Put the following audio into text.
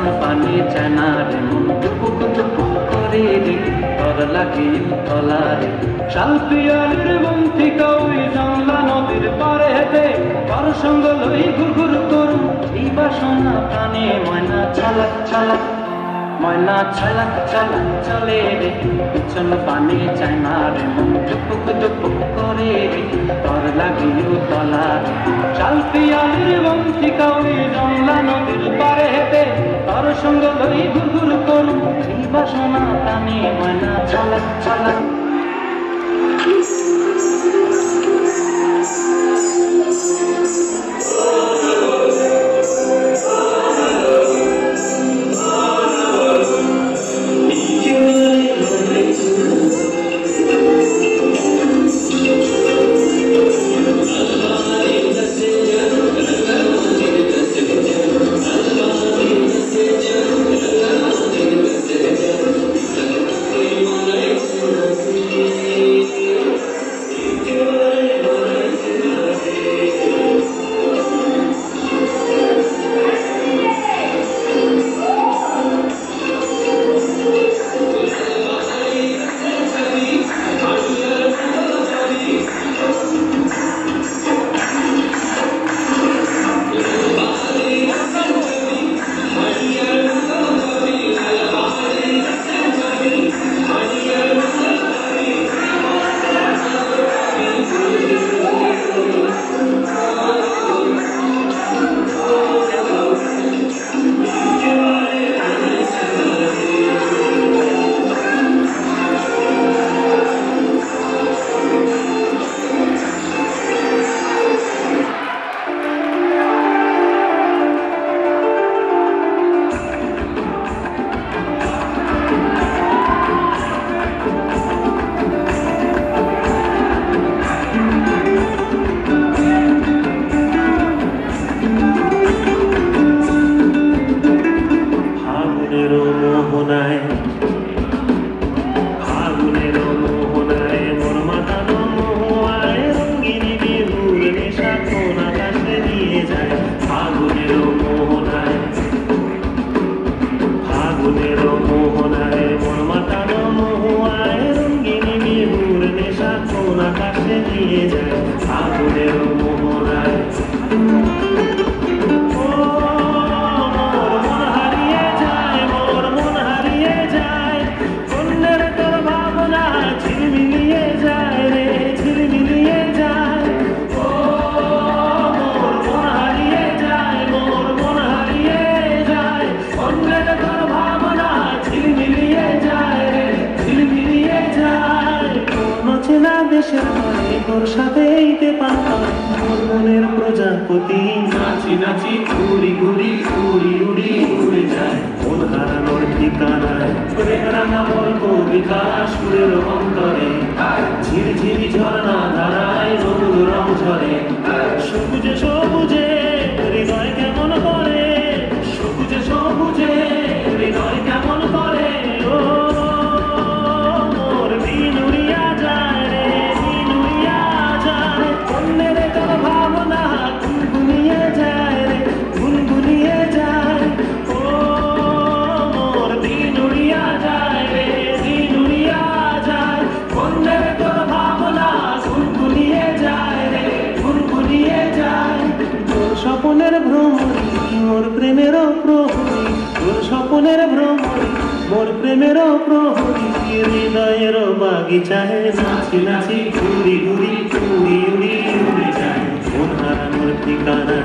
উচ্ছন্ন পানি চায় না রে মন টুকুক টুকুক করে রে তর লাগে তলারে শাল পিয়ালির বন্থিকা ওই জংলা নদীর পারে হেঁটে কার সঙ্গ লই ঘুরঘুর করুন এই বাসনা প্রাণে ময়না চালাক চালাক ময়না চালাক চালাক চলে রে উচ্ছন্ন পানি চায় না রে মন টুকুক টুকুক করে রে তর লাগে তলারে শাল পিয়ালির বন্থিকা ওই জংলা নদীর পারে হেঁটে কার সঙ্গ লই ঘুরঘুর করুন এই বাসনা প্রাণে ময়না চালাক চালাক প্রজাপতি নাচি নাচি ঘুরি ঘুরি উড়ি উড়ি উড়ে যায় মন হারানোর ঠিকানায় রাঙা বল কবিতা সুরের অন্তরে ঝিরঝিরি ঝর্ণা ধারায় নতুন রং ঝরে সবুজে সবুজে হৃদয় কেমন করে সবুজে সবুজে হৃদয় কেমন করে ও মোর দিন উড়িয়া যায় রে দিন উড়িয়া যায় অন্যের তোর ভাবনা গুনগুনিয়ে যায় রে গুনগুনিয়ে যায় ও মোর দিন উড়িয়া যায় রে দিন উড়িয়া যায় অন্যের তোর ভাবনা গুনগুনিয়ে যায় রে গুনগুনিয়ে যায় তোর স্বপ্নের ভ্রমণী মোর প্রেমের প্রহরী তোর স্বপ্নের ভ্রমণী মোর প্রেমের প্রহরী হৃদয়ের বাগিচায় নাচি নাচি ঘুরি ঘুরি উড়ি উড়ি উড়ে যায় মন হারানোর ঠিকানা